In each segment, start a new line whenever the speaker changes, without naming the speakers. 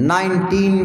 19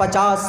50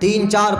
3-4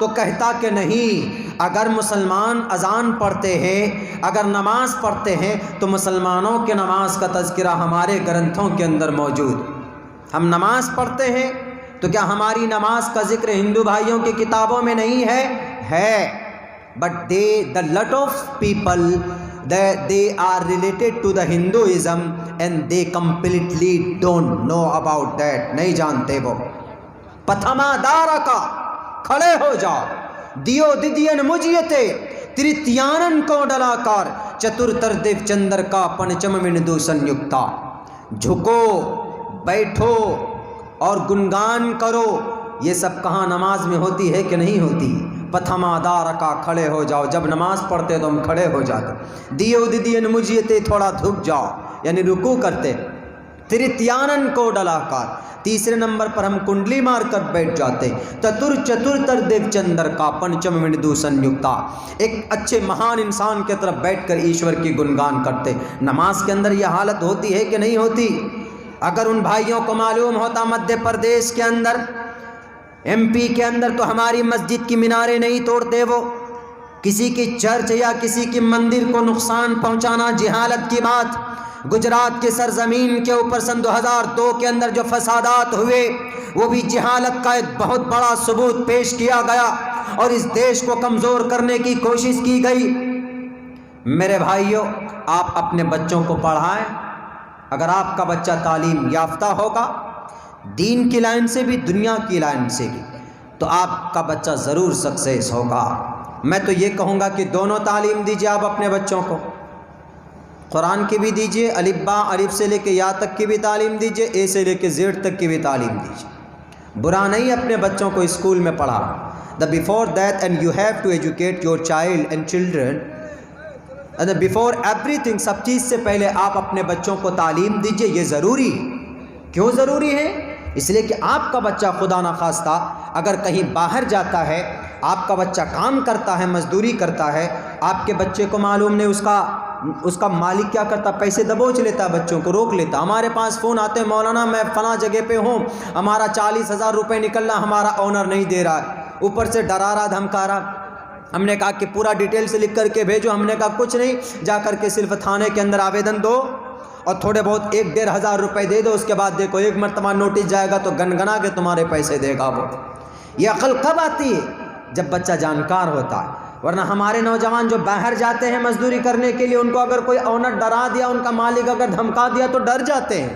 تو کہتا کہ نہیں، اگر مسلمان اذان پڑھتے ہیں، اگر نماز پڑھتے ہیں تو مسلمانوں کے نماز کا تذکرہ ہمارے گرنتھوں کے اندر موجود۔ ہم نماز پڑھتے ہیں تو کیا ہماری نماز کا ذکر ہندو بھائیوں کی کتابوں میں نہیں ہے؟ ہے، but the lot of people they are related to the Hinduism and they completely don't know about that، نہیں جانتے وہ۔ پتھما دارا کا کھڑے ہو جاؤ، دیو ددین مجیتے تریتیانن کو ڈلاکار چترتر دیو چندر کا پنچم وندو سنیکتا۔ جھکو، بیٹھو اور گنگان کرو، یہ سب کہاں نماز میں ہوتی ہے کہ نہیں ہوتی؟ پتھما دارکا، کھڑے ہو جاؤ۔ جب نماز پڑھتے تو ہم کھڑے ہو جاتے۔ دیو ددین مجیتے، تھوڑا دھک جاؤ، یعنی رکوع کرتے۔ تریتیانن کو ڈلاکار، تیسرے نمبر پر ہم کنڈلی مار کر بیٹھ جاتے۔ چترتر دیو چندر کا پنچم وندو سنیکتا، ایک اچھے مہان انسان کی طرف بیٹھ کر ایشور کی گنگان کرتے۔ نماز کے اندر یہ حالت ہوتی ہے کہ نہیں ہوتی؟ اگر ان بھائیوں کو معلوم ہوتا مدھیہ پردیش کے اندر، ایم پی کے اندر تو ہماری مسجد کی میناریں نہیں توڑتے وہ، کسی کی چرچ یا کسی کی مندر کو نقصان پہنچانا جہالت کی بات۔ گجرات کی سرزمین کے اوپر سن 2002 کے اندر جو فسادات ہوئے وہ بھی جہالت کا ایک بہت بڑا ثبوت پیش کیا گیا اور اس دیش کو کمزور کرنے کی کوشش کی گئی۔ میرے بھائیوں، آپ اپنے بچوں کو پڑھائیں۔ اگر آپ کا بچہ تعلیم یافتہ ہوگا، دین کی لائن سے بھی دنیا کی لائن سے بھی، تو آپ کا بچہ ضرور سکسیس ہوگا۔ میں تو یہ کہوں گا کہ دونوں تعلیم دیجیے آپ اپنے بچوں کو، قرآن کی بھی دیجیے، الف با الف سے لے کے یا تک کی بھی تعلیم دیجیے، اے سے لے کے زیڈ تک کی بھی تعلیم دیجیے۔ برا نہیں اپنے بچوں کو اسکول میں پڑھا۔ before that and you have to educate your child and children and before everything، سب چیز سے پہلے آپ اپنے بچوں کو تعلیم دیجیے، یہ ضروری ہے۔ کیوں ضروری ہے؟ اس لیے کہ آپ کا بچہ خدا نخواستہ اگر کہیں باہر جاتا ہے، آپ کا بچہ کام کرتا ہے، مزدوری کرتا ہے، آپ کے بچے کو معلوم نہیں اس کا مالک کیا کرتا، پیسے دبوچ لیتا، بچوں کو روک لیتا۔ ہمارے پاس فون آتے ہیں، مولانا میں فلاں جگہ پہ ہوں، ہمارا 40,000 روپے نکلنا، ہمارا آنر نہیں دے رہا ہے، اوپر سے ڈرا رہا دھمکا رہا۔ ہم نے کہا کہ پورا ڈیٹیل سے لکھ کر کے بھیجو۔ ہم نے کہا کچھ نہیں، جا کر کے صرف تھانے کے اندر آویدن دو اور تھوڑے بہت 1-1.5 روپے دے دو، اس کے بعد دیکھو ایک مرتبہ نوٹس جائے گا تو گنگنا کے تمہارے پیسے دے گا وہ۔ یہ عقل کب آتی ہے؟ جب بچہ جانکار ہوتا ہے۔ ورنہ ہمارے نوجوان جو باہر جاتے ہیں مزدوری کرنے کے لیے، ان کو اگر کوئی آنر ڈرا دیا، ان کا مالک اگر دھمکا دیا تو ڈر جاتے ہیں،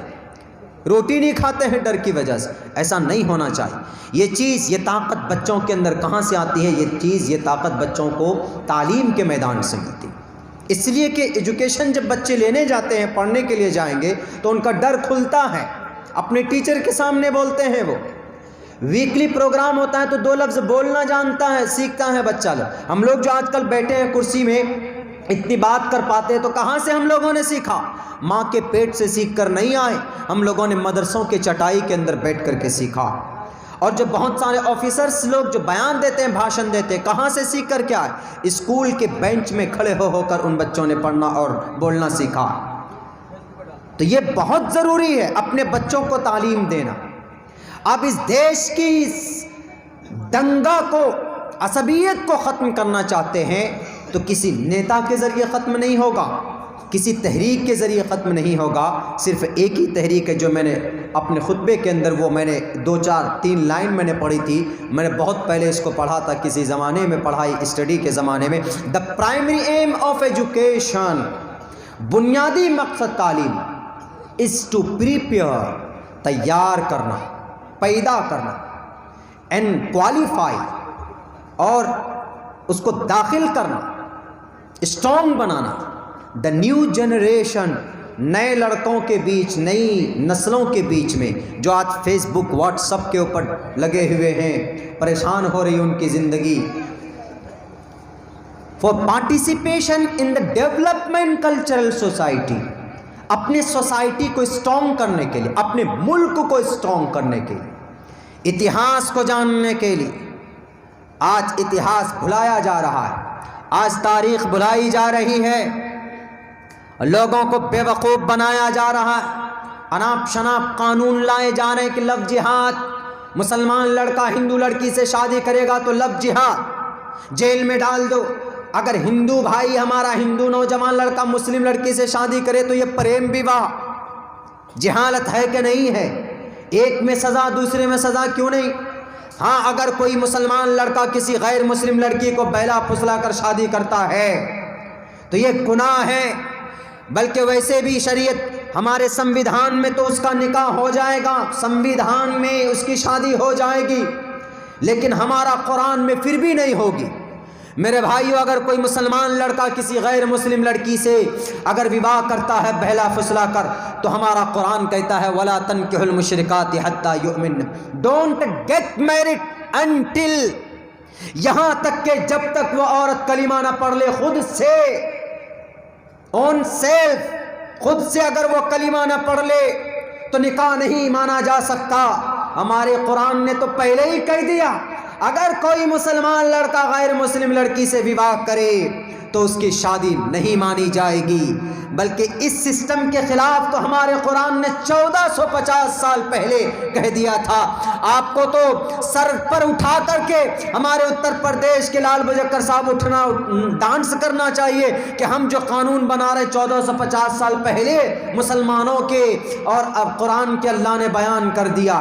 روٹی نہیں کھاتے ہیں ڈر کی وجہ سے۔ ایسا نہیں ہونا چاہیے۔ یہ چیز، یہ طاقت بچوں کے اندر کہاں سے آتی ہے؟ یہ طاقت بچوں کو تعلیم کے میدان سے ملتی ہے۔ اس لیے کہ ایجوکیشن جب بچے لینے جاتے ہیں، پڑھنے کے لیے جائیں گے تو ان کا ڈر کھلتا ہے، اپنے ٹیچر کے سامنے بولتے ہیں وہ۔ ویکلی پروگرام ہوتا ہے تو 2 لفظ بولنا جانتا ہے، سیکھتا ہے بچہ لوگ۔ ہم لوگ جو آج کل بیٹھے ہیں کرسی میں، اتنی بات کر پاتے ہیں تو کہاں سے ہم لوگوں نے سیکھا؟ ماں کے پیٹ سے سیکھ کر نہیں آئے، ہم لوگوں نے مدرسوں کے چٹائی کے اندر بیٹھ کر کے سیکھا۔ اور جو بہت سارے آفیسرز لوگ جو بیان دیتے ہیں، بھاشن دیتے ہیں، کہاں سے سیکھ کر کے آئے؟ اسکول کے بینچ میں کھڑے ہو کر ان بچوں نے پڑھنا اور بولنا سیکھا۔ تو یہ بہت ضروری ہے اپنے بچوں کو تعلیم دینا۔ اب اس دیش کی دنگا کو، عصبیت کو ختم کرنا چاہتے ہیں تو کسی نیتا کے ذریعے ختم نہیں ہوگا، کسی تحریک کے ذریعے ختم نہیں ہوگا۔ صرف ایک ہی تحریک ہے جو میں نے اپنے خطبے کے اندر، وہ میں نے 2-4-3 لائن میں نے پڑھی تھی۔ میں نے بہت پہلے اس کو پڑھا تھا، کسی زمانے میں پڑھائی، اسٹڈی کے زمانے میں۔ The primary aim of education, بنیادی مقصد تعلیم، از ٹو پریپیئر، تیار کرنا، پیدا کرنا، اینڈ کوالیفائی، اور اس کو داخل کرنا، strong banana, the new generation, نئے لڑکوں کے بیچ، نئی نسلوں کے بیچ میں جو آج فیس بک، واٹس ایپ کے اوپر لگے ہوئے ہیں، پریشان ہو رہی ان کی زندگی۔ For participation in the development cultural society, اپنے سوسائٹی کو اسٹرانگ کرنے کے لیے، اپنے ملک کو اسٹرانگ کرنے کے لیے، اتہاس کو جاننے کے لیے۔ آج اتہاس بھلایا جا رہا ہے، آج تاریخ بھلائی جا رہی ہے، لوگوں کو بے وقوف بنایا جا رہا ہے، اناپ شناپ قانون لائے جا رہے ہیں کہ لو جہاد، مسلمان لڑکا ہندو لڑکی سے شادی کرے گا تو لو جہاد، جیل میں ڈال دو۔ اگر ہندو بھائی ہمارا ہندو نوجوان لڑکا مسلم لڑکی سے شادی کرے تو یہ پریم وواہ، جہالت ہے کہ نہیں ہے؟ ایک میں سزا دوسرے میں سزا کیوں نہیں؟ ہاں اگر کوئی مسلمان لڑکا کسی غیر مسلم لڑکی کو بہلا پھسلا کر شادی کرتا ہے تو یہ گناہ ہے، بلکہ ویسے بھی شریعت ہمارے سمویدھان میں تو اس کا نکاح ہو جائے گا، سمویدھان میں اس کی شادی ہو جائے گی، لیکن ہمارا قرآن میں پھر بھی نہیں ہوگی۔ میرے بھائیو، اگر کوئی مسلمان لڑکا کسی غیر مسلم لڑکی سے اگر وواہ کرتا ہے بہلا پھسلا کر تو ہمارا قرآن کہتا ہے وَلَا تَنكِحُوا الْمُشْرِكَاتِ حَتَّى يُؤْمِنَّ، ڈونٹ گیٹ میرڈ انٹل، یہاں تک کہ جب تک وہ عورت کلمہ نہ پڑھ لے خود سے، اون سیلف، خود سے اگر وہ کلمہ نہ پڑھ لے تو نکاح نہیں مانا جا سکتا۔ ہمارے قرآن نے تو پہلے ہی کہہ دیا اگر کوئی مسلمان لڑکا غیر مسلم لڑکی سے وواہ کرے تو اس کی شادی نہیں مانی جائے گی، بلکہ اس سسٹم کے خلاف تو ہمارے قرآن نے 1450 سال پہلے کہہ دیا تھا۔ آپ کو تو سر پر اٹھا کر کے ہمارے اتر پردیش کے لال بجکر صاحب اٹھنا ڈانس کرنا چاہیے کہ ہم جو قانون بنا رہے 1450 سال پہلے مسلمانوں کے، اور اب قرآن کے اللہ نے بیان کر دیا،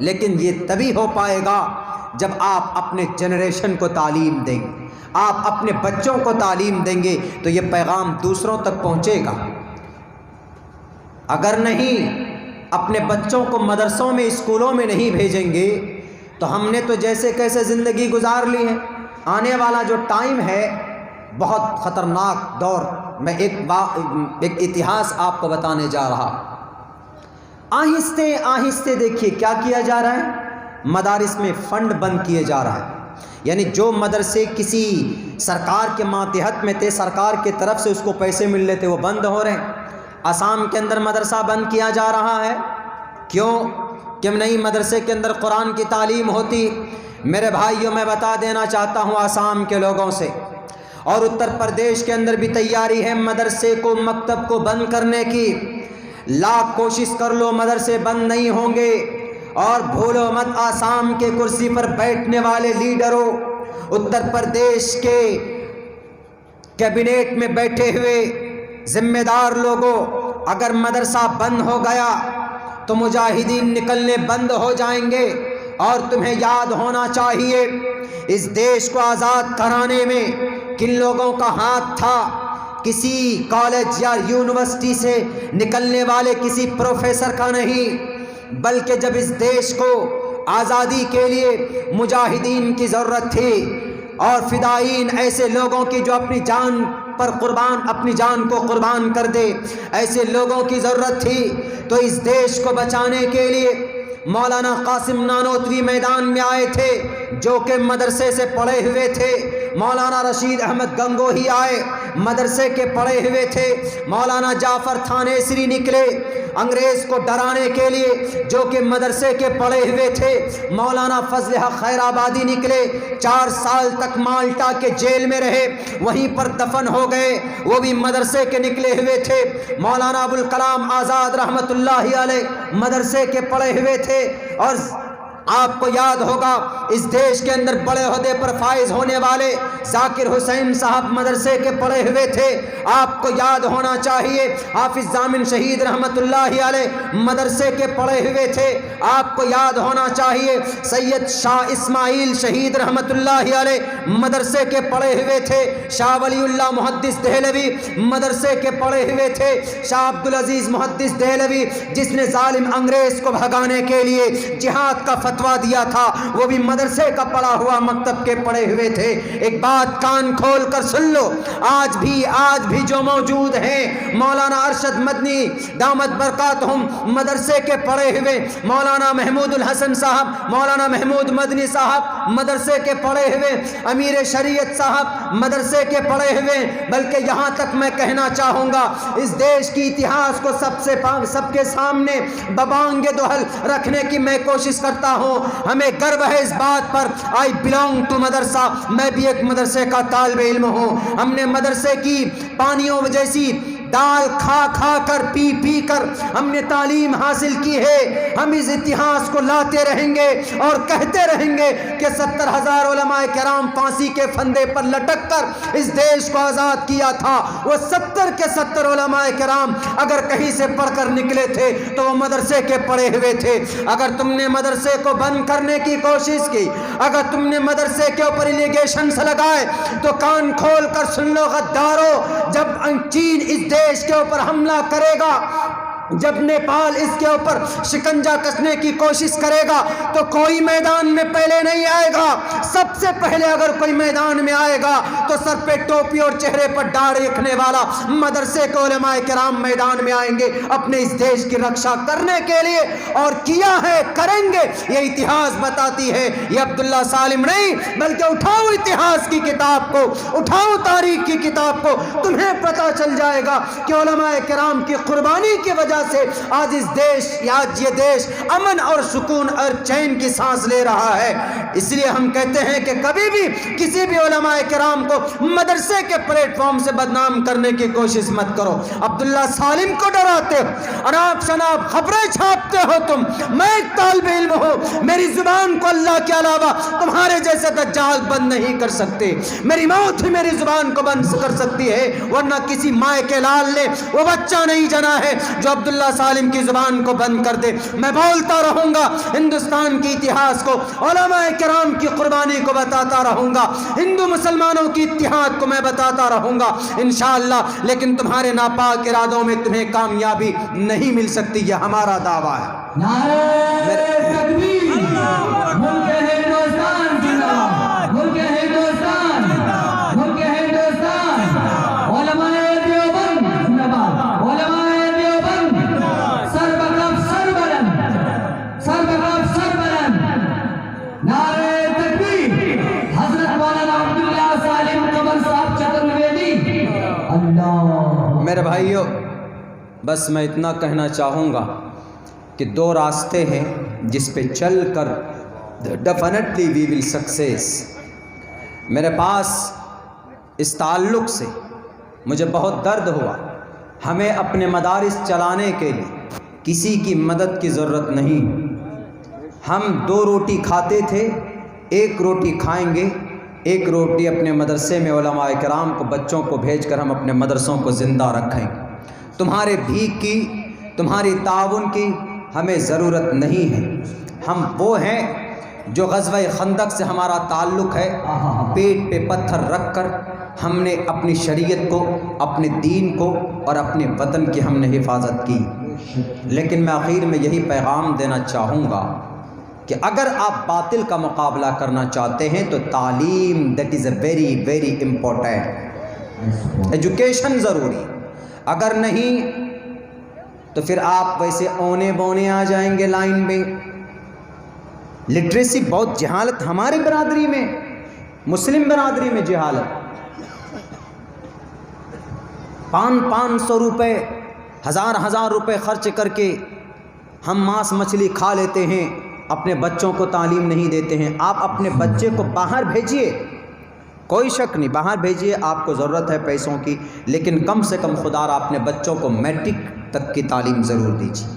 لیکن یہ تبھی ہو پائے گا جب آپ اپنے جنریشن کو تعلیم دیں گے، آپ اپنے بچوں کو تعلیم دیں گے تو یہ پیغام دوسروں تک پہنچے گا۔ اگر نہیں اپنے بچوں کو مدرسوں میں اسکولوں میں نہیں بھیجیں گے تو ہم نے تو جیسے کیسے زندگی گزار لی ہے۔ آنے والا جو ٹائم ہے بہت خطرناک دور، میں ایک اتہاس آپ کو بتانے جا رہا۔ آہستہ آہستہ دیکھیے کیا کیا جا رہا ہے، مدارس میں فنڈ بند کیے جا رہا ہے، یعنی جو مدرسے کسی سرکار کے ماتحت میں تھے، سرکار کی طرف سے اس کو پیسے مل رہے تھے، وہ بند ہو رہے ہیں۔ آسام کے اندر مدرسہ بند کیا جا رہا ہے، کیوں؟ کہ نہیں مدرسے کے اندر قرآن کی تعلیم ہوتی۔ میرے بھائیوں، میں بتا دینا چاہتا ہوں آسام کے لوگوں سے، اور اتر پردیش کے اندر بھی تیاری ہے مدرسے کو، مکتب کو بند کرنے کی۔ لاکھ کوشش کر لو مدرسے بند نہیں ہوں گے۔ اور بھولو مت آسام کے کرسی پر بیٹھنے والے لیڈروں، اتر پردیش کے کیبنٹ میں بیٹھے ہوئے ذمہ دار لوگوں، اگر مدرسہ بند ہو گیا تو مجاہدین نکلنے بند ہو جائیں گے۔ اور تمہیں یاد ہونا چاہیے اس دیش کو آزاد کرانے میں کن لوگوں کا ہاتھ تھا؟ کسی کالج یا یونیورسٹی سے نکلنے والے کسی پروفیسر کا نہیں، بلکہ جب اس دیش کو آزادی کے لیے مجاہدین کی ضرورت تھی اور فدائین ایسے لوگوں کی جو اپنی جان کو قربان کر دے، ایسے لوگوں کی ضرورت تھی، تو اس دیش کو بچانے کے لیے مولانا قاسم نانوتوی میدان میں آئے تھے جو کہ مدرسے سے پڑھے ہوئے تھے۔ مولانا رشید احمد گنگوہی آئے، مدرسے کے پڑھے ہوئے تھے۔ مولانا جعفر تھانیسری نکلے انگریز کو ڈرانے کے لیے جو کہ مدرسے کے پڑھے ہوئے تھے۔ مولانا فضل حق خیر آبادی نکلے، 4 سال تک مالٹا کے جیل میں رہے، وہیں پر دفن ہو گئے، وہ بھی مدرسے کے نکلے ہوئے تھے۔ مولانا ابوالکلام آزاد رحمۃ اللہ علیہ مدرسے کے پڑھے ہوئے تھے۔ اور آپ کو یاد ہوگا اس دیش کے اندر بڑے عہدے پر فائز ہونے والے ذاکر حسین صاحب مدرسے کے پڑھے ہوئے تھے۔ آپ کو یاد ہونا چاہیے حافظ ضامن شہید رحمت اللہ علیہ مدرسے کے پڑھے ہوئے تھے۔ آپ کو یاد ہونا چاہیے سید شاہ اسماعیل شہید رحمت اللہ علیہ مدرسے کے پڑھے ہوئے تھے۔ شاہ ولی اللہ محدث دہلوی مدرسے کے پڑھے ہوئے تھے۔ شاہ عبدالعزیز محدث دہلوی جس نے ظالم انگریز کو بھگانے کے لیے جہاد کا فتویٰ دیا تھا، وہ بھی مدرسے کا پڑھا ہوا مکتب کے پڑھے ہوئے تھے۔ ایک بات کان کھول کر سن لو، آج بھی جو موجود ہیں مولانا ارشد مدنی دامت برکاتہم مدرسے کے پڑھے ہوئے، مولانا محمود الحسن صاحب، مولانا محمود مدنی صاحب مدرسے کے پڑھے ہوئے، امیر شریعت صاحب مدرسے کے پڑھے ہوئے، بلکہ یہاں تک میں کہنا چاہوں گا اس دیش کی اتہاس کو سب کے سامنے ببانگ دہل رکھنے کی میں کوشش کرتا ہوں۔ ہمیں گرو ہے اس بات پر، آئی بلونگ ٹو مدرسہ، میں بھی ایک مدرسے کا طالب علم ہوں۔ ہم نے مدرسے کی پانیوں جیسی دال کھا کھا کر پی پی کر ہم نے تعلیم حاصل کی ہے. ہم اس اتہاس کو لاتے رہیں گے اور کہتے رہیں گے کہ 70,000 علماء کرام پھانسی کے پھندے پر لٹک کر اس دیش کو آزاد کیا تھا. وہ 70 کے 70 علماء کرام اگر کہیں سے پڑھ کر نکلے تھے تو وہ مدرسے کے پڑھے ہوئے تھے. اگر تم نے مدرسے کو بند کرنے کی کوشش کی, اگر تم نے مدرسے کے اوپر الیگیشنز لگائے, تو کان کھول کر سن لو غدارو, جب چین اس دیش کے اوپر حملہ کرے گا, جب نیپال اس کے اوپر شکنجہ کسنے کی کوشش کرے گا, تو کوئی میدان میں پہلے نہیں آئے گا. سب سے پہلے اگر کوئی میدان میں آئے گا تو سر پہ ٹوپی اور چہرے پر داڑھی رکھنے والا مدرسے کے علماء کرام میدان میں آئیں گے اپنے اس دیش کی رکشا کرنے کے لیے. اور کیا ہے, کریں گے. یہ اتہاس بتاتی ہے, یہ عبداللہ سالم نہیں, بلکہ اٹھاؤ اتہاس کی کتاب کو, اٹھاؤ تاریخ کی کتاب کو, تمہیں پتہ چل جائے گا کہ علماء کرام کی قربانی کی وجہ سے آج اس دیش, آج یہ دیش امن اور سکون اور چین کی سانس لے رہا ہے. اس لیے ہم کہتے ہیں کہ کبھی بھی کسی بھی علماء کرام کو مدرسے کے پلیٹ فارم سے بدنام کرنے کی کوشش مت کرو. عبداللہ سالم کو ڈراتے ہو, اناپ شناپ خبریں چھاپتے ہو تم. میں ایک طالب علم ہوں, میری زبان کو اللہ کے علاوہ تمہارے جیسے دجال بند نہیں کر سکتے. میری موت ہی میری زبان کو بند کر سکتی ہے, ورنہ کسی مائے کے لال نے وہ بچہ نہیں جنا ہے جو عبداللہ سالم کی زبان کو بند کر دے. میں بولتا رہوں گا, ہندوستان کی اتہاس کو, علماء کرام کی قربانی کو بتاتا رہوں گا, ہندو مسلمانوں کی اتحاد کو میں بتاتا رہوں گا انشاءاللہ. لیکن تمہارے ناپاک ارادوں میں تمہیں کامیابی نہیں مل سکتی, یہ ہمارا دعویٰ ہے.
نعرہ تکبیر, ملک ہندوستان زندہ باد, ملک ہندوستان, ملک ہندوستان, علماء دیوبند زندہ باد, علماء دیوبند سر بکف سر بلند, سر بکف سر بلند. نعرہ تکبیر, حضرت مولانا عبداللہ سالم قمر صاحب چترویدی. اللہ.
میرے بھائیو, بس میں اتنا کہنا چاہوں گا کہ دو راستے ہیں جس پہ چل کر ڈیفینیٹلی وی ول سکسیس. میرے پاس اس تعلق سے مجھے بہت درد ہوا. ہمیں اپنے مدارس چلانے کے لیے کسی کی مدد کی ضرورت نہیں. ہم 2 روٹی کھاتے تھے, 1 روٹی کھائیں گے, 1 روٹی اپنے مدرسے میں علماء کرام کو, بچوں کو بھیج کر ہم اپنے مدرسوں کو زندہ رکھیں گے. تمہارے بھیک کی, تمہاری تعاون کی ہمیں ضرورت نہیں ہے. ہم وہ ہیں جو غزوہ خندق سے ہمارا تعلق ہے, پیٹ پہ پتھر رکھ کر ہم نے اپنی شریعت کو, اپنے دین کو اور اپنے وطن کی ہم نے حفاظت کی. لیکن میں آخر میں یہی پیغام دینا چاہوں گا کہ اگر آپ باطل کا مقابلہ کرنا چاہتے ہیں تو تعلیم, that is a very very important. Education ضروری, اگر نہیں تو پھر آپ ویسے اونے بونے آ جائیں گے لائن میں. لٹریسی بہت جہالت ہماری برادری میں, مسلم برادری میں جہالت. 500 روپے, 1000 روپے خرچ کر کے ہم ماس مچھلی کھا لیتے ہیں, اپنے بچوں کو تعلیم نہیں دیتے ہیں. آپ اپنے بچے کو باہر بھیجیے, کوئی شک نہیں, باہر بھیجیے, آپ کو ضرورت ہے پیسوں کی, لیکن کم سے کم خدا را اپنے بچوں کو میٹرک تک کی تعلیم ضرور دیجیے.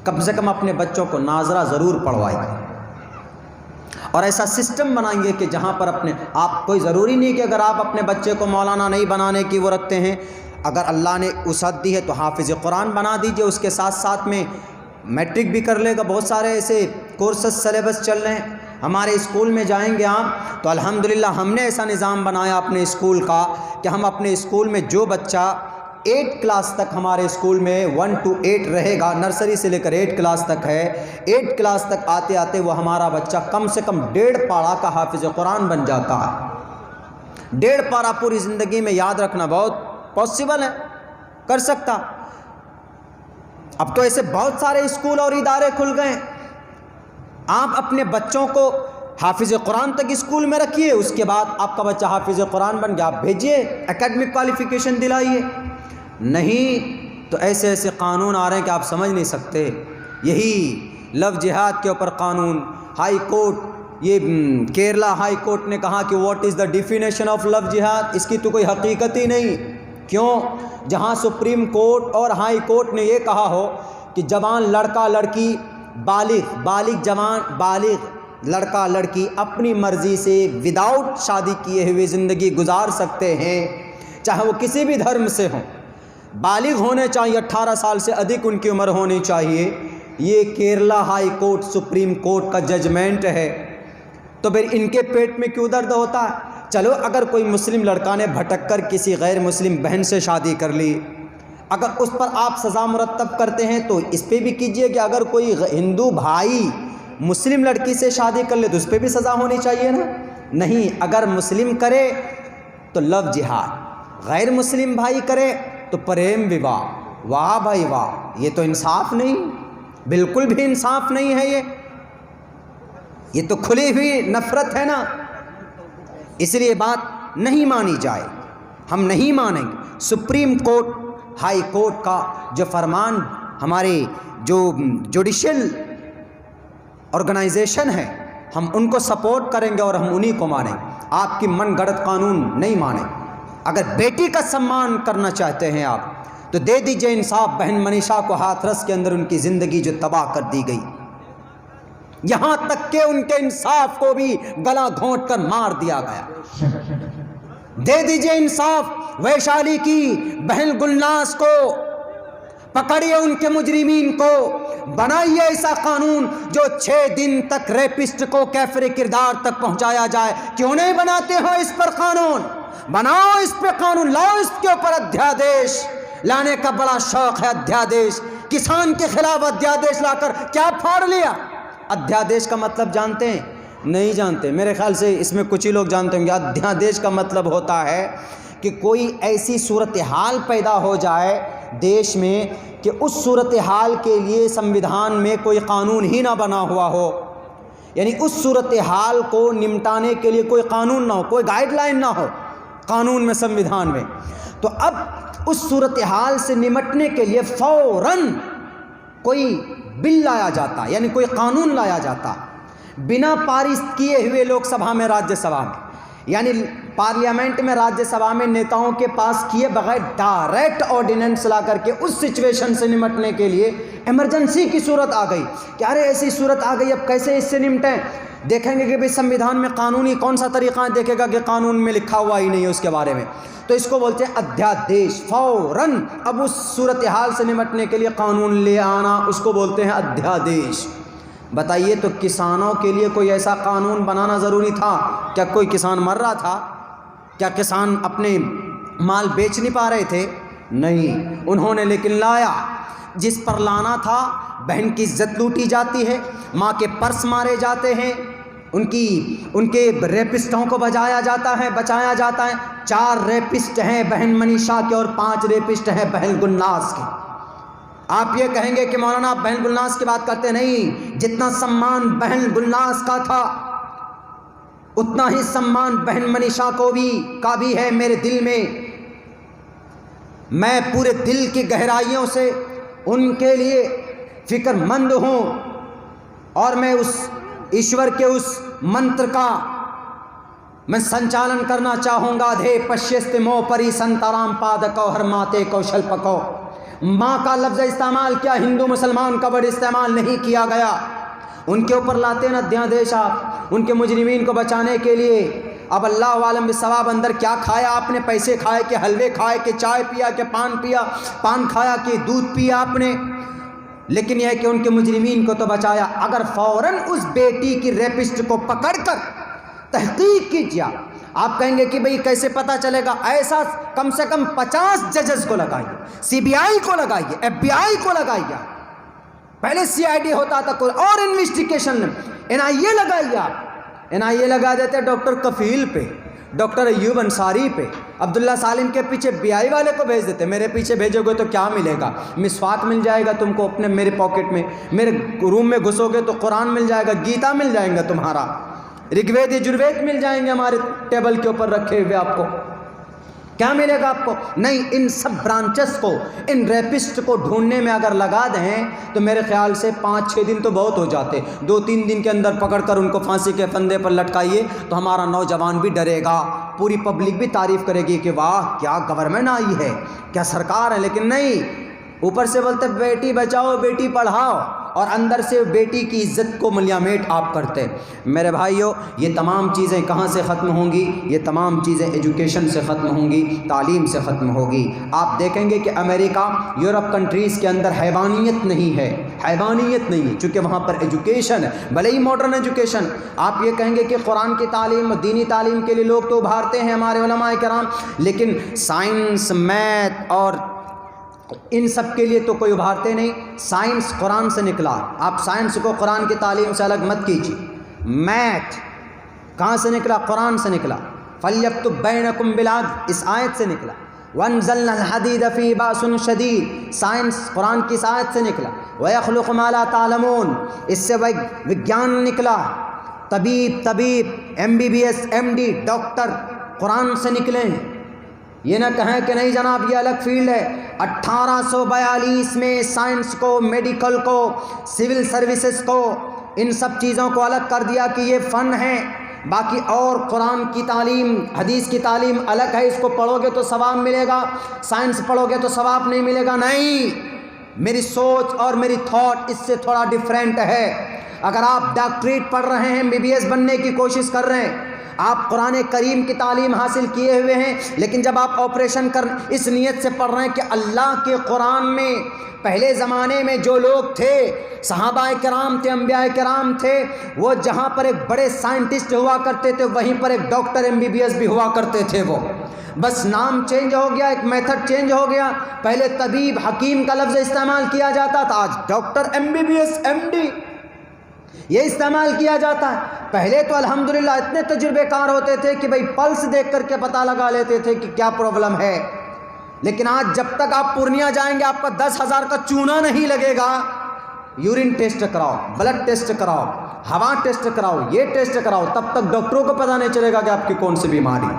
کم سے کم اپنے بچوں کو ناظرہ ضرور پڑھوائیے, اور ایسا سسٹم بنائیں گے کہ جہاں پر اپنے آپ, کوئی ضروری نہیں کہ اگر آپ اپنے بچے کو مولانا نہیں بنانے کی وہ رکھتے ہیں, اگر اللہ نے وسعت دی ہے تو حافظ قرآن بنا دیجئے, اس کے ساتھ ساتھ میں میٹرک بھی کر لے گا. بہت سارے ایسے کورسز سلیبس چل رہے ہیں. ہمارے اسکول میں جائیں گے آپ تو الحمدللہ ہم نے ایسا نظام بنایا اپنے اسکول کا کہ ہم اپنے اسکول میں جو بچہ 8 کلاس تک ہمارے اسکول میں 1 to 8 رہے گا, نرسری سے لے کر 8 کلاس تک ہے, 8 کلاس تک آتے آتے وہ ہمارا بچہ کم سے کم 1.5 پارہ کا حافظ قرآن بن جاتا ہے. 1.5 پارہ پوری زندگی میں یاد رکھنا بہت پاسبل ہے, کر سکتا. اب تو ایسے بہت سارے اسکول اور ادارے کھل گئے. آپ اپنے بچوں کو حافظ قرآن تک اسکول میں رکھیے, اس کے بعد آپ کا بچہ حافظ قرآن بن گیا, آپ بھیجیے, اکیڈمک کوالیفیکیشن دلائیے. نہیں تو ایسے ایسے قانون آ رہے ہیں کہ آپ سمجھ نہیں سکتے. یہی لو جہاد کے اوپر قانون, ہائی کورٹ, یہ کیرلا ہائی کورٹ نے کہا کہ what is the definition of love جہاد, اس کی تو کوئی حقیقت ہی نہیں. کیوں؟ جہاں سپریم کورٹ اور ہائی کورٹ نے یہ کہا ہو کہ جوان لڑکا لڑکی بالغ جوان بالغ لڑکا لڑکی اپنی مرضی سے وداؤٹ شادی کیے ہوئے زندگی گزار سکتے ہیں، چاہے وہ کسی بھی دھرم سے ہوں، بالغ ہونے چاہیے، 18 سال سے ادھک ان کی عمر ہونی چاہیے۔ یہ Kerala high court supreme court کا ججمنٹ ہے، تو پھر ان کے پیٹ میں کیوں درد ہوتا ہے؟ چلو اگر کوئی مسلم لڑکا نے بھٹک کر کسی غیر مسلم بہن سے شادی کر لی، اگر اس پر آپ سزا مرتب کرتے ہیں تو اس پہ بھی کیجئے کہ اگر کوئی ہندو بھائی مسلم لڑکی سے شادی کر لے تو اس پہ بھی سزا ہونی چاہیے نا؟ نہیں، اگر مسلم کرے تو لو جہاد، غیر مسلم بھائی کرے تو پریم وواہ۔ واہ بھائی واہ، یہ تو انصاف نہیں، بالکل بھی انصاف نہیں ہے، یہ تو کھلی ہوئی نفرت ہے نا۔ اس لیے بات نہیں مانی جائے، ہم نہیں مانیں گے۔ سپریم کورٹ ہائی کورٹ کا جو فرمان ہمارے جو جوڈیشل آرگنائزیشن ہے، ہم ان کو سپورٹ کریں گے اور ہم انہی کو مانیں گے، آپ کی من گھڑت قانون نہیں مانیں۔ اگر بیٹی کا سمان کرنا چاہتے ہیں آپ تو دے دیجئے انصاف بہن منیشا کو، ہاتھرس کے اندر ان کی زندگی جو تباہ کر دی گئی، یہاں تک کہ ان کے انصاف کو بھی گلا گھونٹ کر مار دیا گیا۔ دے دیجئے انصاف ویشالی کی بہن گلناز کو، پکڑیے ان کے مجرمین کو، بنائیے ایسا قانون جو 6 دن تک ریپسٹ کو کیفر کردار تک پہنچایا جائے۔ کیوں نہیں بناتے ہو اس پر قانون؟ بناؤ اس پہ قانون، لاؤ اس کے اوپر ادھیادیش۔ لانے کا بڑا شوق ہے ادھیادیش، کسان کے خلاف ادھیادیش لا کر کیا پھاڑ لیا؟ ادھیادیش کا مطلب جانتے ہیں؟ نہیں جانتے، میرے خیال سے اس میں کچھ ہی لوگ جانتے ہوں گے۔ ادھیادیش کا مطلب ہوتا ہے کہ کوئی ایسی صورتحال پیدا ہو جائے دیش میں کہ اس صورتحال کے لیے سمویدھان میں کوئی قانون ہی نہ بنا ہوا ہو، یعنی اس صورتحال کو نمٹانے کے لیے کوئی قانون نہ ہو، کوئی گائیڈ لائن نہ ہو قانون میں، سمویدھان میں۔ تو اب اس صورتحال سے نمٹنے کے لیے فوراً کوئی بل لایا جاتا، یعنی کوئی قانون لایا جاتا، بنا پارس کیے ہوئے لوک سبھا میں، راجیہ سبھا میں، یعنی پارلیمنٹ میں، راجیہ سبھا میں نیتاؤں کے پاس کیے بغیر ڈائریکٹ آرڈیننس لا کر کے اس سچویشن سے نمٹنے کے لیے ایمرجنسی کی صورت آ گئی کہ ارے ایسی صورت آ گئی، اب کیسے اس سے نمٹیں؟ دیکھیں گے کہ بھئی سمویدھان میں قانونی کون سا طریقہ ہے، دیکھے گا کہ قانون میں لکھا ہوا ہی نہیں ہے اس کے بارے میں، تو اس کو بولتے ہیں ادھیادیش۔ فوراً اب اس صورتحال سے نمٹنے کے لیے قانون لے آنا، اس کو بولتے ہیں ادھیادیش۔ بتائیے تو کسانوں کے لیے کوئی ایسا قانون بنانا ضروری تھا؟ کیا کوئی کسان مر رہا تھا؟ کیا کسان اپنے مال بیچ نہیں پا رہے تھے؟ نہیں، انہوں نے لیکن لایا۔ جس پر لانا تھا، بہن کی عزت لوٹی جاتی ہے، ماں کے پرس مارے جاتے ہیں، ان کے ریپسٹوں کو بچایا جاتا ہے۔ 4 ریپسٹ ہیں بہن منیشا کے اور 5 ریپسٹ ہیں بہن گلناز کے۔ آپ یہ کہیں گے کہ مولانا آپ بہن گلناز کی بات کرتے نہیں، جتنا سمان بہن گلناز کا تھا اتنا ہی سمان بہن منیشا کا بھی ہے میرے دل میں۔ میں پورے دل کی گہرائیوں سے ان کے لیے فکر مند ہوں، اور میں اس ایشور کے اس منتر کا میں سنچالن کرنا چاہوں گا۔ دھے پشیست مو پری سنتارام پادکو ہر ماتے کوشل پکو۔ ماں کا لفظ استعمال کیا، ہندو مسلمان کا ورڈ استعمال نہیں کیا گیا۔ ان کے اوپر لاتے نا ادھیادیش آپ، ان کے مجرمین کو بچانے کے لیے۔ اب اللہ عالم بالثواب، اندر کیا کھایا آپ نے؟ پیسے کھائے کہ حلوے کھائے کہ چائے پیا کہ پان کھایا کہ دودھ پیا آپ نے؟ لیکن یہ ہے کہ ان کے مجرمین کو تو بچایا۔ اگر فوراً اس بیٹی کی ریپسٹ کو پکڑ کر تحقیق کیجیے، آپ کہیں گے کہ بھئی کیسے پتہ چلے گا؟ ایسا کم سے کم 50 ججز کو لگائیے، سی بی آئی کو لگائیے، ایف بی آئی کو لگائیے۔ پہلے سی آئی ڈی ہوتا تھا کوئی اور انویسٹیگیشن، این آئی اے لگائیے۔ آپ این آئی اے لگا دیتے ڈاکٹر کفیل پہ، ڈاکٹر ایوب انصاری پہ، عبداللہ سالم کے پیچھے بی آئی والے کو بھیج دیتے۔ میرے پیچھے بھیجو گے تو کیا ملے گا؟ مسواک مل جائے گا تم کو اپنے میرے پاکٹ میں، میرے روم میں گھسو گے تو قرآن مل جائے گا، گیتا مل جائیں گا تمہارا، رگوید یجروید مل جائیں گے ہمارے ٹیبل کے اوپر رکھے ہوئے آپ کو۔ کیا ملے گا آپ کو؟ نہیں، ان سب برانچز کو، ان ریپسٹ کو ڈھونڈنے میں اگر لگا دیں تو میرے خیال سے 5-6 دن تو بہت ہو جاتے. 2-3 دن کے اندر پکڑ کر ان کو پھانسی کے پھندے پر لٹکائیے تو ہمارا نوجوان بھی ڈرے گا، پوری پبلک بھی تعریف کرے گی کہ واہ کیا گورنمنٹ آئی ہے، کیا سرکار ہے. لیکن نہیں، اوپر سے بولتے بیٹی بچاؤ بیٹی پڑھاؤ، اور اندر سے بیٹی کی عزت کو ملیامیٹ آپ کرتے. میرے بھائیوں، یہ تمام چیزیں کہاں سے ختم ہوں گی؟ یہ تمام چیزیں ایجوکیشن سے ختم ہوں گی، تعلیم سے ختم ہوگی. آپ دیکھیں گے کہ امریکہ، یورپ کنٹریز کے اندر حیوانیت نہیں ہے، حیوانیت نہیں ہے، چونکہ وہاں پر ایجوکیشن ہے، بھلے ہی ماڈرن ایجوکیشن. آپ یہ کہیں گے کہ قرآن کی تعلیم، دینی تعلیم کے لیے لوگ تو ابھارتے ہیں ہمارے علماء کرام، لیکن سائنس، میتھ اور ان سب کے لیے تو کوئی ابھارتے نہیں. سائنس قرآن سے نکلا، آپ سائنس کو قرآن کی تعلیم سے الگ مت کیجیے. میتھ کہاں سے نکلا؟ قرآن سے نکلا. فَلْيَكْتُبْ بَيْنَكُمْ بِالْعَدْلِ، اس آیت سے نکلا. وَأَنزَلْنَا الْحَدِيدَ فِيهِ بَأْسٌ شَدِيدٌ، سائنس قرآن کی اس آیت سے نکلا. وَيَخْلُقُ مَا لَا تَعْلَمُونَ، اس سے وگیان نکلا. طبیب MBBS MD ڈاکٹر قرآن سے نکلے ہیں. یہ نہ کہیں کہ نہیں جناب یہ الگ فیلڈ ہے. 1842 میں سائنس کو، میڈیکل کو، سول سروسز کو، ان سب چیزوں کو الگ کر دیا کہ یہ فن ہے. باقی اور قرآن کی تعلیم، حدیث کی تعلیم الگ ہے، اس کو پڑھو گے تو ثواب ملے گا، سائنس پڑھو گے تو ثواب نہیں ملے گا. نہیں، میری سوچ اور میری تھاٹ اس سے تھوڑا ڈیفرنٹ ہے. اگر آپ ڈاکٹریٹ پڑھ رہے ہیں، MBBS بننے کی کوشش کر رہے ہیں، آپ قرآن کریم کی تعلیم حاصل کیے ہوئے ہیں، لیکن جب آپ آپریشن اس نیت سے پڑھ رہے ہیں کہ اللہ کے قرآن میں پہلے زمانے میں جو لوگ تھے، صحابہ کرام تھے، انبیاء کرام تھے، وہ جہاں پر ایک بڑے سائنٹسٹ ہوا کرتے تھے وہیں پر ایک ڈاکٹر MBBS بھی ہوا کرتے تھے. وہ بس نام چینج ہو گیا، ایک میتھڈ چینج ہو گیا. پہلے طبیب، حکیم کا لفظ استعمال کیا جاتا تھا، آج ڈاکٹر MBBS MD یہ استعمال کیا جاتا ہے. پہلے تو الحمدللہ اتنے تجربے کار ہوتے تھے کہ بھئی پلس دیکھ کر کے پتہ لگا لیتے تھے کہ کیا پرابلم ہے. لیکن آج جب تک آپ پورنیہ جائیں گے آپ کا 10,000 کا چونا نہیں لگے گا. یورین ٹیسٹ کراؤ، بلڈ ٹیسٹ کراؤ، ہوا ٹیسٹ کراؤ، یہ ٹیسٹ کراؤ، تب تک ڈاکٹروں کو پتہ نہیں چلے گا کہ آپ کی کون سی بیماری.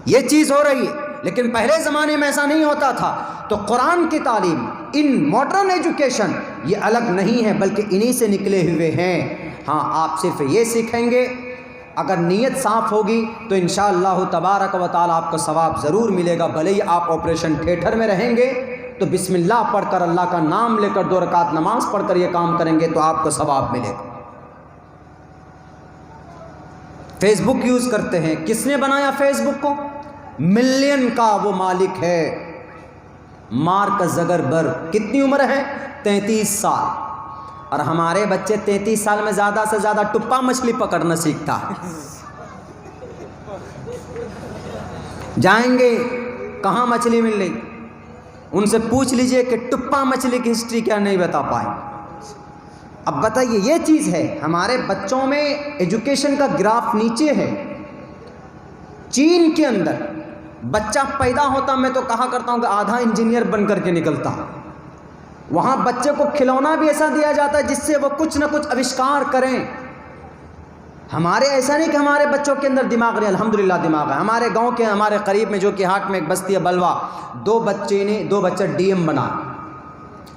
یہ چیز ہو رہی ہے، لیکن پہلے زمانے میں ایسا نہیں ہوتا تھا. تو قرآن کی تعلیم، ان ماڈرن ایجوکیشن یہ الگ نہیں ہے بلکہ انہی سے نکلے ہوئے ہیں. ہاں، آپ صرف یہ سیکھیں گے، اگر نیت صاف ہوگی تو انشاءاللہ تبارک و تعالی آپ کو ثواب ضرور ملے گا. بھلے ہی آپ آپریشن تھیٹر میں رہیں گے تو بسم اللہ پڑھ کر، اللہ کا نام لے کر 2 رکعت نماز پڑھ کر یہ کام کریں گے تو آپ کو ثواب ملے گا. فیس بک یوز کرتے ہیں، کس نے بنایا فیس بک کو؟ ملین کا وہ مالک ہے، مارک زکربرگ. کتنی عمر ہے؟ 33 سال. اور ہمارے بچے 33 سال میں زیادہ سے زیادہ ٹپا مچھلی پکڑنا سیکھتا. جائیں گے کہاں مچھلی مل رہی، ان سے پوچھ لیجئے کہ ٹپا مچھلی کی ہسٹری کیا، نہیں بتا پائیں. اب بتائیے، یہ چیز ہے ہمارے بچوں میں ایجوکیشن کا گراف نیچے ہے. چین کے اندر بچہ پیدا ہوتا، میں تو کہا کرتا ہوں کہ آدھا انجینئر بن کر کے نکلتا. وہاں بچے کو کھلونا بھی ایسا دیا جاتا ہے جس سے وہ کچھ نہ کچھ آوشکار کریں. ہمارے ایسا نہیں کہ ہمارے بچوں کے اندر دماغ نہیں، الحمدللہ دماغ ہے. ہمارے گاؤں کے، ہمارے قریب میں جو کہ ہاٹ میں ایک بستی ہے بلوا، 2 بچہ DM بنا.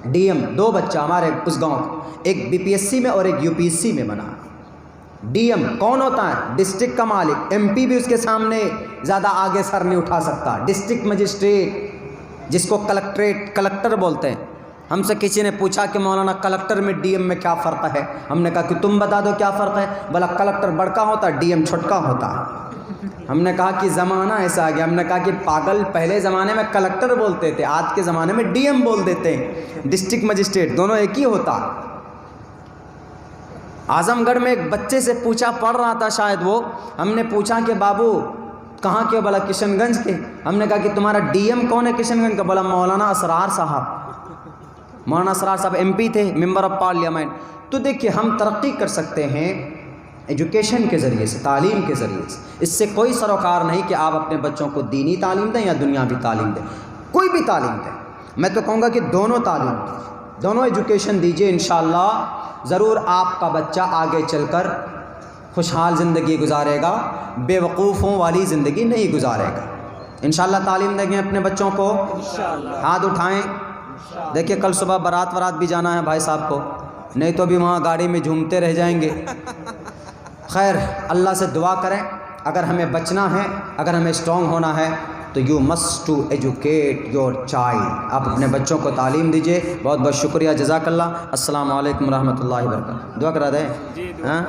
DM 2 بچہ ہمارے اس گاؤں، ایک BPSC میں اور ایک UPSC میں بنا. DM کون ہوتا ہے؟ ڈسٹرکٹ کا مالک. MP بھی اس کے سامنے زیادہ آگے سر نہیں اٹھا سکتا. ڈسٹرکٹ مجسٹریٹ، جس کو کلکٹر بولتے ہیں. ہم سے کسی نے پوچھا کہ مولانا کلکٹر میں DM میں کیا فرق ہے؟ ہم نے کہا کہ تم بتا دو کیا فرق ہے. بولا کلکٹر بڑکا ہوتا ہے، DM چھوٹکا ہوتا ہے. ہم نے کہا کہ زمانہ ایسا آ گیا. ہم نے کہا کہ پاگل، پہلے زمانے میں کلکٹر بولتے تھے، آج کے زمانے میں DM بول دیتے ہیں. ڈسٹرکٹ مجسٹریٹ دونوں ایک ہی ہوتا. اعظم گڑھ میں ایک بچے سے پوچھا، پڑھ رہا تھا شاید وہ، ہم نے پوچھا کہ بابو کہاں کے؟ بولا کشن گنج کے. ہم نے کہا کہ تمہارا DM کون ہے کشن گنج کا؟ بولا مولانا اسرار صاحب. مولانا اسرار صاحب MP تھے، ممبر آف پارلیمنٹ. تو دیکھیے، ہم ترقی کر سکتے ہیں ایجوکیشن کے ذریعے سے، تعلیم کے ذریعے سے. اس سے کوئی سروکار نہیں کہ آپ اپنے بچوں کو دینی تعلیم دیں یا دنیاوی تعلیم دیں، کوئی بھی تعلیم دیں. میں تو کہوں گا کہ دونوں تعلیم دیجیے، دونوں ایجوکیشن دیجیے. انشاءاللہ ضرور آپ کا بچہ آگے چل کر خوشحال زندگی گزارے گا، بے وقوفوں والی زندگی نہیں گزارے گا. انشاءاللہ تعلیم دیں گے اپنے بچوں کو؟ ہاتھ اٹھائیں. دیکھیے کل صبح بارات بھی جانا ہے بھائی صاحب کو، نہیں تو بھی وہاں گاڑی میں جھومتے رہ جائیں گے. خیر اللہ سے دعا کریں، اگر ہمیں بچنا ہے، اگر ہمیں اسٹرانگ ہونا ہے تو you must to educate your child. آپ اپنے بچوں کو تعلیم دیجیے. بہت بہت شکریہ، جزاک اللہ. السلام علیکم ورحمۃ اللہ وبرکاتہ. دعا کرا دیں. ہاں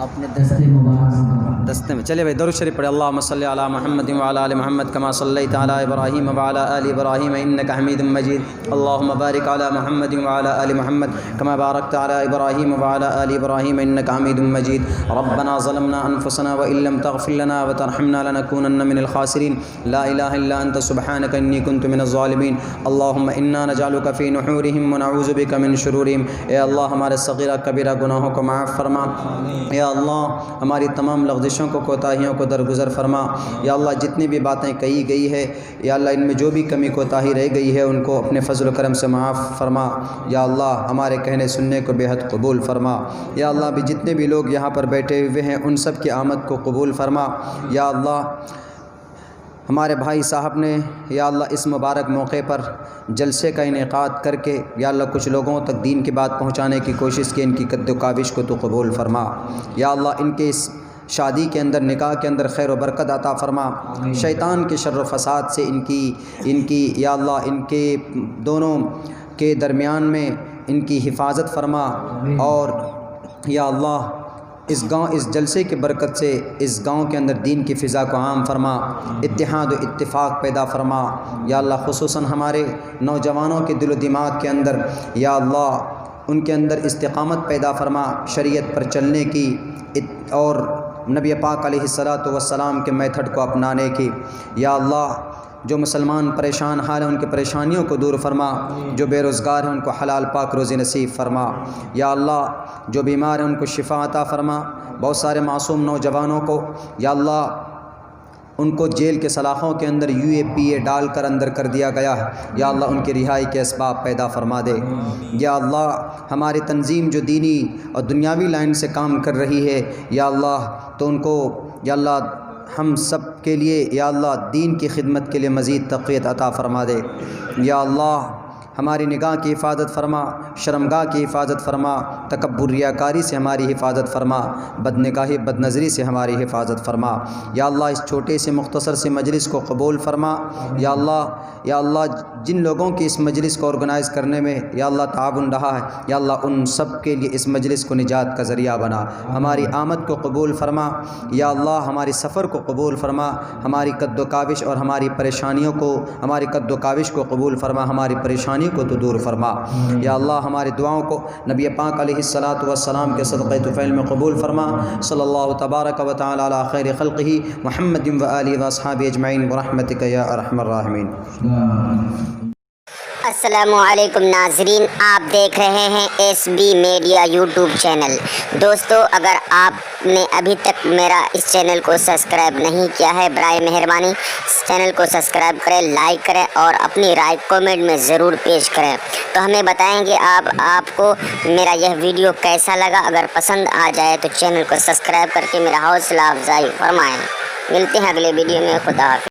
اپنے دستے مبارک
دستے میں چلے بھائی درود شریف پڑھے. اللہم صلی علی محمد وعلی آل محمد کما صلیت علی ابراہیم وعلی آل ابراہیم انک حمید مجید. اللہم بارک علی محمد وعلی آل محمد کما بارکت علی ابراہیم وعلی آل ابراہیم انک حمید مجید. ربنا ظلمنا انفسنا وان لم تغفر لنا وترحمنا لنکونن من الخاسرین. لا الہ الا انت سبحانک انی کنت من الظالمین. اللہم انا نجعلک فی نحورہم ونعوذ بک من شرورہم. اے اللہ ہمارے صغیرہ کبیرہ گناہوں کو معاف فرما. یا اللہ ہماری تمام لغزشوں کو، کوتاہیوں کو درگزر فرما. یا اللہ جتنی بھی باتیں کہی گئی ہے یا اللہ ان میں جو بھی کمی کوتاہی رہ گئی ہے ان کو اپنے فضل و کرم سے معاف فرما. یا اللہ ہمارے کہنے سننے کو بے حد قبول فرما. یا اللہ بھی جتنے بھی لوگ یہاں پر بیٹھے ہوئے ہیں ان سب کی آمد کو قبول فرما. یا اللہ ہمارے بھائی صاحب نے یا اللہ اس مبارک موقع پر جلسے کا انعقاد کر کے یا اللہ کچھ لوگوں تک دین کی بات پہنچانے کی کوشش کی، ان کی قد و کاوش کو تو قبول فرما. یا اللہ ان کے اس شادی کے اندر، نکاح کے اندر خیر و برکت عطا فرما. شیطان کے شر و فساد سے ان کی یا اللہ ان کے دونوں کے درمیان میں ان کی حفاظت فرما. اور یا اللہ اس جلسے کی برکت سے اس گاؤں کے اندر دین کی فضا کو عام فرما، اتحاد و اتفاق پیدا فرما. یا اللہ خصوصاً ہمارے نوجوانوں کے دل و دماغ کے اندر یا اللہ ان کے اندر استقامت پیدا فرما، شریعت پر چلنے کی اور نبی پاک علیہ الصلاۃ والسلام کے میتھڈ کو اپنانے کی. یا اللہ جو مسلمان پریشان حال ہیں ان کی پریشانیوں کو دور فرما، جو بے روزگار ہیں ان کو حلال پاک روزی نصیب فرما. یا اللہ جو بیمار ہیں ان کو شفا عطا فرما. بہت سارے معصوم نوجوانوں کو یا اللہ ان کو جیل کے سلاخوں کے اندر UAPA ڈال کر اندر کر دیا گیا ہے. یا اللہ ان کی رہائی کے اسباب پیدا فرما دے. یا اللہ ہماری تنظیم جو دینی اور دنیاوی لائن سے کام کر رہی ہے یا اللہ تو ان کو یا اللہ ہم سب کے لیے یا اللہ دین کی خدمت کے لیے مزید تقویت عطا فرما دے. یا اللہ ہماری نگاہ کی حفاظت فرما، شرمگاہ کی حفاظت فرما، تکبر ریاکاری سے ہماری حفاظت فرما، بد نگاہی بد نظری سے ہماری حفاظت فرما. یا اللہ اس چھوٹے سے مختصر سے مجلس کو قبول فرما. یا اللہ جن لوگوں کی اس مجلس کو آرگنائز کرنے میں یا اللہ تعاون رہا ہے یا اللہ ان سب کے لیے اس مجلس کو نجات کا ذریعہ بنا. ہماری آمد کو قبول فرما. یا اللہ ہماری سفر کو قبول فرما. ہماری قد و کاوش اور ہماری پریشانیوں کو، ہماری قد و کاوش کو قبول فرما. ہماری پریشانی کو تو دور فرما. یا اللہ ہماری دعاؤں کو نبی پاک علیہ الصلاۃ والسلام کے صدقہ طفیل میں قبول فرما. صلی اللہ تبارک و تعالی علی خیر خلقہ محمد و آلہ و اصحابہ اجمعین برحمتک یا ارحم الراحمین.
السلام علیکم ناظرین، آپ دیکھ رہے ہیں SB میڈیا یوٹیوب چینل. دوستو اگر آپ نے ابھی تک میرا اس چینل کو سبسکرائب نہیں کیا ہے، برائے مہربانی اس چینل کو سبسکرائب کریں، لائک کریں اور اپنی رائے کومنٹ میں ضرور پیش کریں. تو ہمیں بتائیں گے آپ کو میرا یہ ویڈیو کیسا لگا. اگر پسند آ جائے تو چینل کو سبسکرائب کر کے میرا حوصلہ افزائی فرمائیں. ملتے ہیں اگلے ویڈیو میں. خدا حافظ.